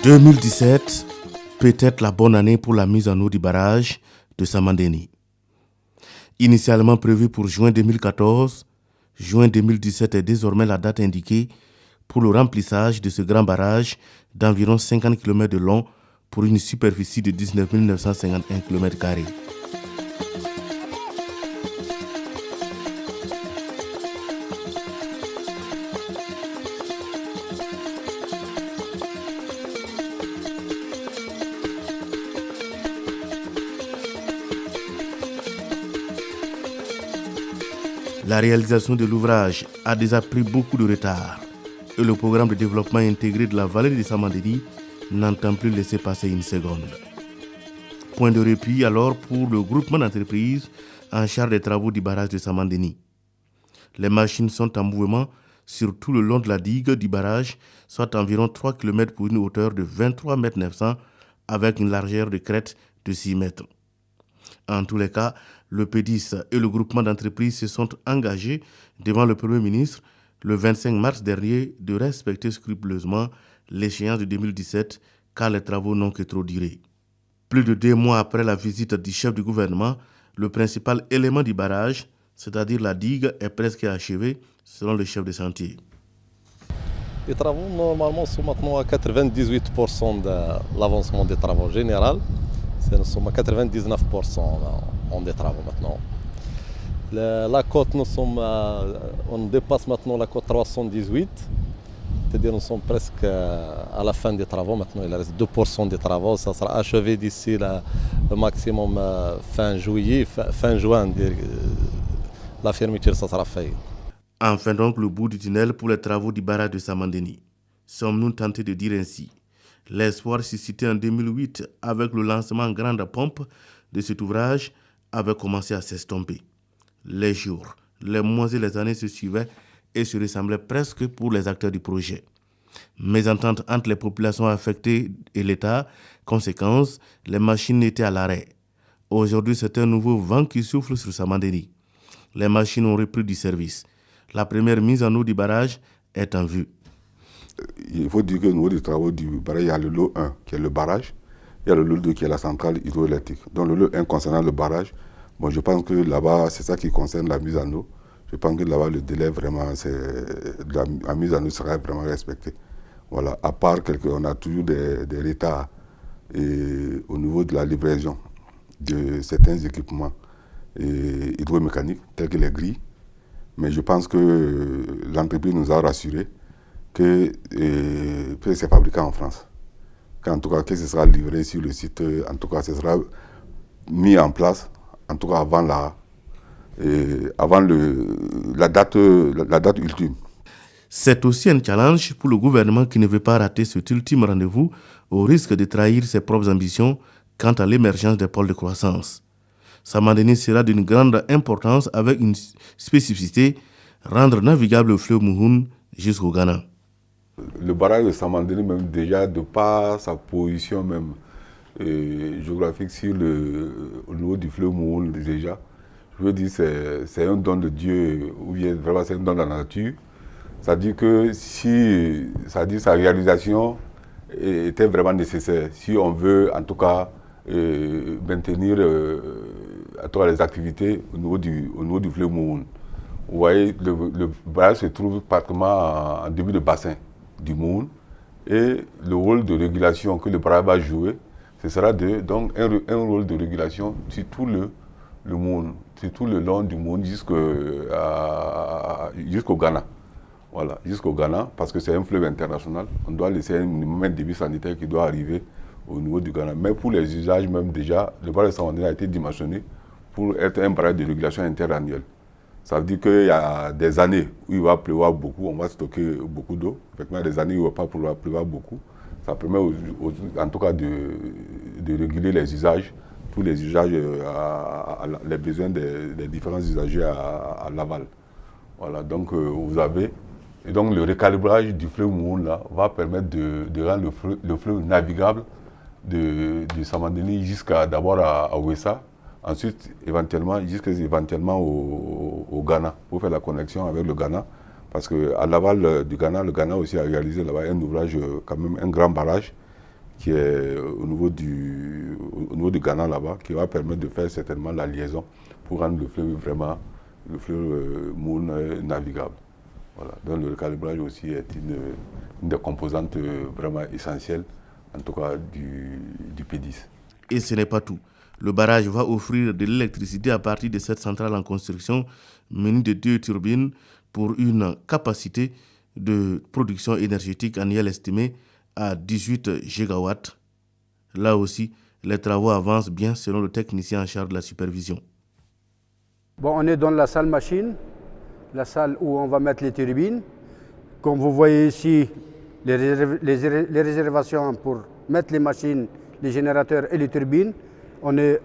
2017 peut être la bonne année pour la mise en eau du barrage de Samandéni. Initialement prévu pour juin 2014, juin 2017 est désormais la date indiquée pour le remplissage de ce grand barrage d'environ 50 km de long pour une superficie de 19 951 km². La réalisation de l'ouvrage a déjà pris beaucoup de retard et le programme de développement intégré de la vallée de Samandéni n'entend plus laisser passer une seconde. Point de répit alors pour le groupement d'entreprises en charge des travaux du barrage de Samandéni. Les machines sont en mouvement sur tout le long de la digue du barrage, soit environ 3 km pour une hauteur de 23,9 m avec une largeur de crête de 6 mètres. En tous les cas, le PEDIS et le groupement d'entreprises se sont engagés devant le Premier ministre le 25 mars dernier de respecter scrupuleusement l'échéance de 2017 car les travaux n'ont que trop duré. Plus de 2 mois après la visite du chef du gouvernement, le principal élément du barrage, c'est-à-dire la digue, est presque achevé selon le chef de chantier. Les travaux normalement sont maintenant à 98% de l'avancement des travaux généraux. Nous sommes à 99% des travaux maintenant. La côte, on dépasse maintenant la côte 318, c'est-à-dire nous sommes presque à la fin des travaux. Maintenant, il reste 2% des travaux. Ça sera achevé d'ici le maximum fin juin. La fermeture, ça sera fait. Enfin donc le bout du tunnel pour les travaux du barrage de Samandéni. Sommes-nous tentés de dire ainsi? L'espoir suscité en 2008 avec le lancement en grande pompe de cet ouvrage avait commencé à s'estomper. Les jours, les mois et les années se suivaient et se ressemblaient presque pour les acteurs du projet. Mésentente entre les populations affectées et l'État, conséquence, les machines étaient à l'arrêt. Aujourd'hui, c'est un nouveau vent qui souffle sur Samandéni. Les machines ont repris du service. La première mise en eau du barrage est en vue. Il faut dire qu'au niveau des travaux du barrage, il y a le lot 1 qui est le barrage, il y a le lot 2 qui est la centrale hydroélectrique. Donc le lot 1 concernant le barrage, bon, je pense que là-bas, c'est ça qui concerne la mise en eau. Je pense que là-bas, le délai vraiment, la mise en eau sera vraiment respectée. Voilà, à part on a toujours des retards au niveau de la livraison de certains équipements hydromécaniques, tels que les grilles. Mais je pense que l'entreprise nous a rassurés que c'est fabriqué en France. En tout cas, que ce sera livré sur le site, en tout cas, ce sera mis en place, en tout cas avant la date ultime. C'est aussi un challenge pour le gouvernement qui ne veut pas rater cet ultime rendez-vous au risque de trahir ses propres ambitions quant à l'émergence des pôles de croissance. Samandéni sera d'une grande importance avec une spécificité, rendre navigable le fleuve Mouhoun jusqu'au Ghana. Le barrage de Samandéni, même déjà de par sa position même géographique au niveau du fleuve Mouhoun déjà, je veux dire c'est un don de Dieu, ou bien vraiment c'est un don de la nature. C'est-à-dire que sa réalisation était vraiment nécessaire si on veut en tout cas maintenir les activités au niveau du fleuve Mouhoun. Vous voyez, le barrage se trouve pratiquement en début de bassin du Mouhoun et le rôle de régulation que le barrage va jouer, ce sera donc un rôle de régulation sur tout le Mouhoun, sur tout le long du Mouhoun jusqu'au Ghana. Voilà, jusqu'au Ghana, parce que c'est un fleuve international. On doit laisser un minimum de débit sanitaire qui doit arriver au niveau du Ghana. Mais pour les usages même déjà, le barrage de Samandéni a été dimensionné pour être un barrage de régulation interannuelle. Ça veut dire qu'il y a des années où il va pleuvoir beaucoup, on va stocker beaucoup d'eau. Effectivement, des années où il ne va pas pleuvoir beaucoup. Ça permet en tout cas de réguler les usages, tous les usages, les besoins des différents usagers à l'aval. Voilà, donc vous avez. Et donc le recalibrage du fleuve Mouhoun là va permettre de rendre le fleuve navigable de Samandéni jusqu'à d'abord à Ouessa. Ensuite, éventuellement au Ghana, pour faire la connexion avec le Ghana. Parce qu'à l'aval du Ghana, le Ghana aussi a réalisé là-bas un ouvrage, quand même un grand barrage, qui est au niveau du Ghana là-bas, qui va permettre de faire certainement la liaison pour rendre le fleuve vraiment, Mourne navigable. Voilà. Donc le recalibrage aussi est une des composantes vraiment essentielles, en tout cas du P10. Et ce n'est pas tout. Le barrage va offrir de l'électricité à partir de cette centrale en construction munie de 2 turbines pour une capacité de production énergétique annuelle estimée à 18 gigawatts. Là aussi, les travaux avancent bien selon le technicien en charge de la supervision. Bon, on est dans la salle machine, la salle où on va mettre les turbines. Comme vous voyez ici, les réservations pour mettre les machines, les générateurs et les turbines. On est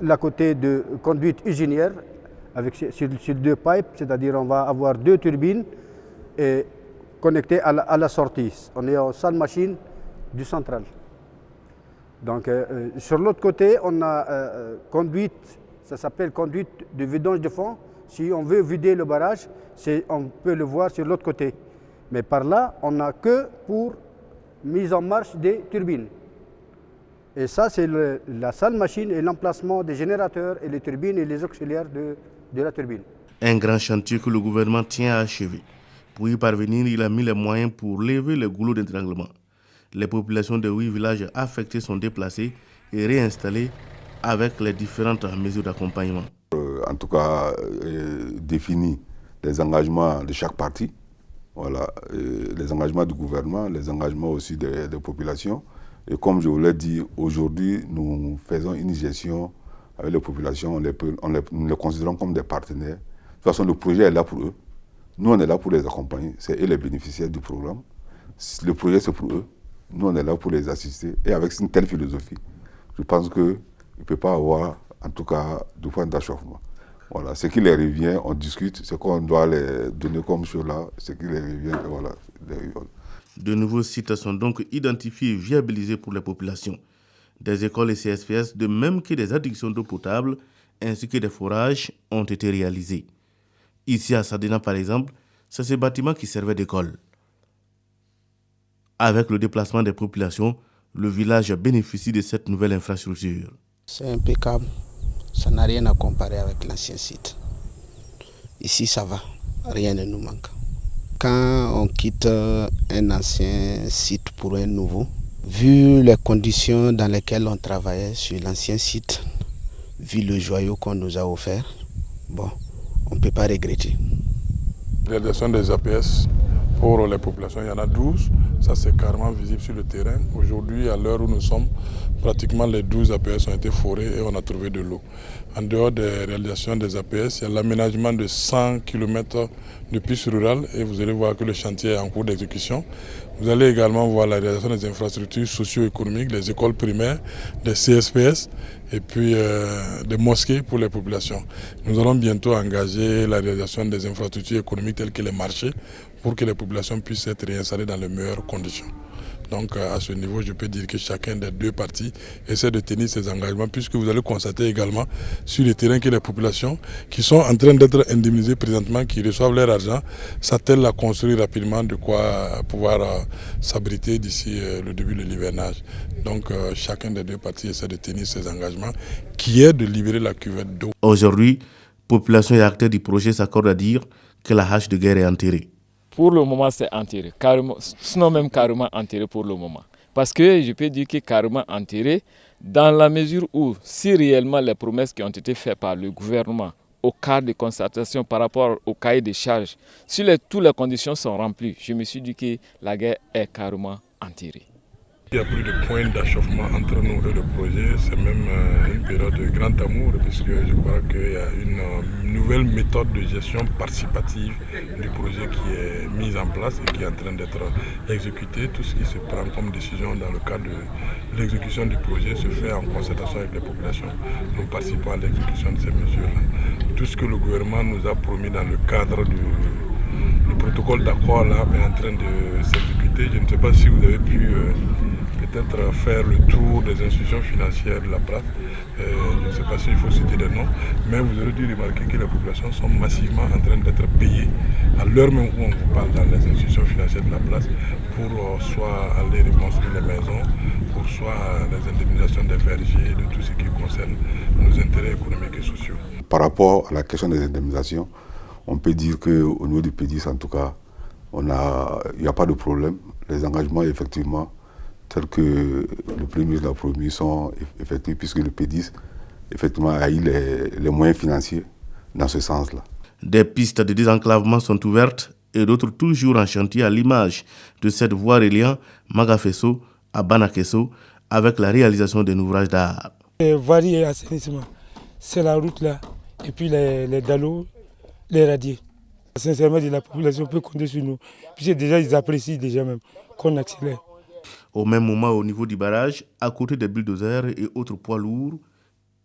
à côté de conduite usinière avec sur 2 pipes, c'est-à-dire on va avoir 2 turbines et connectées à la sortie. On est en salle machine du central. Donc sur l'autre côté, on a conduite, ça s'appelle conduite de vidange de fond. Si on veut vider le barrage, on peut le voir sur l'autre côté. Mais par là, on n'a que pour mise en marche des turbines. Et ça, c'est la salle machine et l'emplacement des générateurs et les turbines et les auxiliaires de la turbine. Un grand chantier que le gouvernement tient à achever. Pour y parvenir, il a mis les moyens pour lever les goulots d'étranglement. Les populations de 8 villages affectés sont déplacées et réinstallées avec les différentes mesures d'accompagnement. En tout cas, définir les engagements de chaque partie, voilà, les engagements du gouvernement, les engagements aussi des populations. Et comme je vous l'ai dit, aujourd'hui, nous faisons une gestion avec les populations, nous les considérons comme des partenaires. De toute façon, le projet est là pour eux. Nous, on est là pour les accompagner. C'est eux les bénéficiaires du programme. Le projet, c'est pour eux. Nous, on est là pour les assister. Et avec une telle philosophie, je pense qu'il ne peut pas avoir, en tout cas, de point d'achoppement. Voilà, ce qui les revient, on discute, ce qu'on doit les donner comme chose là, ce qui les revient, et voilà, les revient. De nouveaux sites sont donc identifiés et viabilisés pour les populations. Des écoles et CSPS, de même que des addictions d'eau potable, ainsi que des forages, ont été réalisés. Ici à Sadena, par exemple, c'est ce bâtiment qui servait d'école. Avec le déplacement des populations, le village bénéficie de cette nouvelle infrastructure. C'est impeccable. Ça n'a rien à comparer avec l'ancien site. Ici, ça va. Rien ne nous manque. Quand on quitte un ancien site pour un nouveau, vu les conditions dans lesquelles on travaillait sur l'ancien site, vu le joyau qu'on nous a offert, bon, on ne peut pas regretter. Réalisation des APS pour les populations, il y en a 12. Ça, c'est carrément visible sur le terrain. Aujourd'hui, à l'heure où nous sommes, pratiquement les 12 APS ont été forés et on a trouvé de l'eau. En dehors des réalisations des APS, il y a l'aménagement de 100 km de pistes rurales et vous allez voir que le chantier est en cours d'exécution. Vous allez également voir la réalisation des infrastructures socio-économiques, les écoles primaires, des CSPS et puis des mosquées pour les populations. Nous allons bientôt engager la réalisation des infrastructures économiques telles que les marchés pour que les populations puissent être réinstallées dans les meilleures conditions. Donc à ce niveau, je peux dire que chacun des 2 parties essaie de tenir ses engagements, puisque vous allez constater également sur le terrain que les populations qui sont en train d'être indemnisées présentement, qui reçoivent leur argent, s'attellent à construire rapidement de quoi pouvoir s'abriter d'ici le début de l'hivernage. Donc chacun des 2 parties essaie de tenir ses engagements, qui est de libérer la cuvette d'eau. Aujourd'hui, population et acteurs du projet s'accordent à dire que la hache de guerre est enterrée. Pour le moment, c'est enterré, carrément, sinon même carrément enterré pour le moment. Parce que je peux dire que carrément enterré, dans la mesure où, si réellement les promesses qui ont été faites par le gouvernement au cadre de constatation par rapport au cahier des charges, si toutes les conditions sont remplies, je me suis dit que la guerre est carrément enterrée. Il n'y a plus de point d'achoppement entre nous et le projet, c'est même une période de grand amour puisque je crois qu'il y a une nouvelle méthode de gestion participative du projet qui est mise en place et qui est en train d'être exécutée. Tout ce qui se prend comme décision dans le cadre de l'exécution du projet se fait en concertation avec les populations. Nous participons à l'exécution de ces mesures-là. Tout ce que le gouvernement nous a promis dans le cadre du protocole d'accord là est en train de s'exécuter. Je ne sais pas si vous avez pu peut-être faire le tour des institutions financières de la place. Je ne sais pas s'il faut citer des noms, mais vous aurez dû remarquer que les populations sont massivement en train d'être payées à l'heure même où on vous parle dans les institutions financières de la place pour soit aller reconstruire les maisons, pour soit les indemnisations des vergers, de tout ce qui concerne nos intérêts économiques et sociaux. Par rapport à la question des indemnisations, on peut dire qu'au niveau du PEDIS, en tout cas, il n'y a pas de problème. Les engagements, effectivement, tels que le Premier ministre l'a promis, sont effectifs, puisque le PEDIS, effectivement, a eu les moyens financiers dans ce sens-là. Des pistes de désenclavement sont ouvertes et d'autres toujours en chantier, à l'image de cette voie reliant Magafesso à Banakesso avec la réalisation d'un ouvrage d'art. Varie et assainissement, c'est la route là, et puis les dallos, les radiers. Sincèrement, la population peut compter sur nous, puisque déjà ils apprécient déjà même qu'on accélère. Au même moment, au niveau du barrage, à côté des bulldozers et autres poids lourds,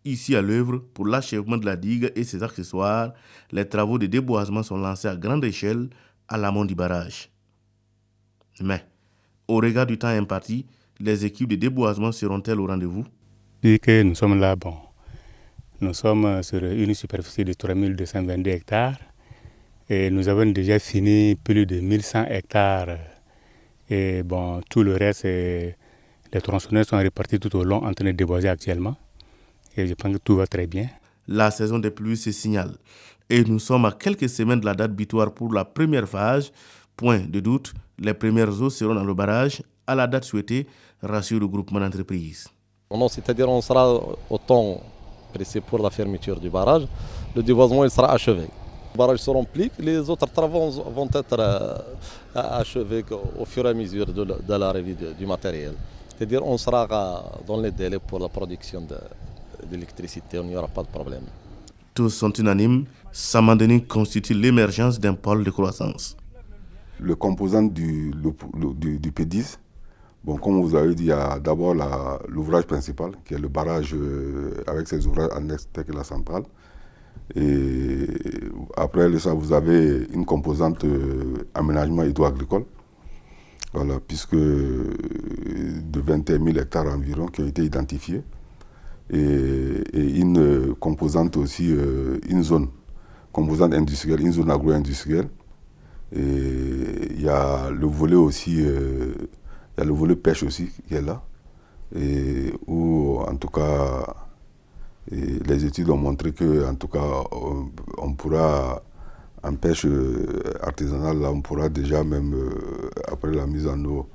ici à l'œuvre pour l'achèvement de la digue et ses accessoires, les travaux de déboisement sont lancés à grande échelle à l'amont du barrage. Mais, au regard du temps imparti, les équipes de déboisement seront-elles au rendez-vous? Depuis que nous sommes là, nous sommes sur une superficie de 3222 hectares et nous avons déjà fini plus de 1100 hectares. Et tout le reste, les tronçonneurs sont répartis tout au long en train de déboiser actuellement. Et je pense que tout va très bien. La saison des pluies se signale. Et nous sommes à quelques semaines de la date butoir pour la première phase. Point de doute, les premières eaux seront dans le barrage à la date souhaitée, rassure le groupement d'entreprises. Non, c'est-à-dire on sera au temps précis pour la fermeture du barrage. Le déboisement il sera achevé. Le barrage se remplit, les autres travaux vont être achevés au fur et à mesure de l'arrivée du matériel. C'est-à-dire on sera dans les délais pour la production d'électricité, il n'y aura pas de problème. Tous sont unanimes, Samandeni constitue l'émergence d'un pôle de croissance. Le composant du PEDIS, comme vous avez dit, il y a d'abord l'ouvrage principal, qui est le barrage avec ses ouvrages annexes tels que la centrale. Et après ça, vous avez une composante aménagement hydro-agricole, voilà, puisque de 21 000 hectares environ qui ont été identifiés. Et une composante aussi, une zone, composante industrielle, une zone agro-industrielle. Et il y a le volet aussi, il y a le volet pêche aussi qui est là. Et où en tout cas, les études ont montré que en tout cas, on pourra, en pêche artisanale, là, on pourra déjà même, après la mise en eau,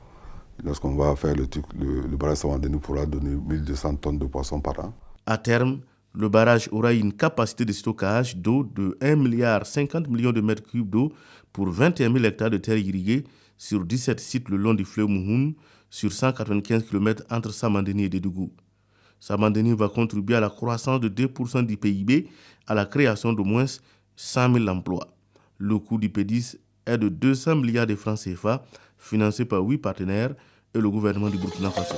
lorsqu'on va faire le barrage Samandeni pourra donner 1200 tonnes de poissons par an. À terme, le barrage aura une capacité de stockage d'eau de 1,50 milliard de mètres cubes d'eau pour 21 000 hectares de terres irriguées sur 17 sites le long du fleuve Mouhoun, sur 195 km entre Samandeni et Dédougou. Samandeni va contribuer à la croissance de 2% du PIB, à la création d'au moins 100 000 emplois. Le coût du PEDIS est de 200 milliards de francs CFA, financé par 8 partenaires et le gouvernement du Burkina Faso.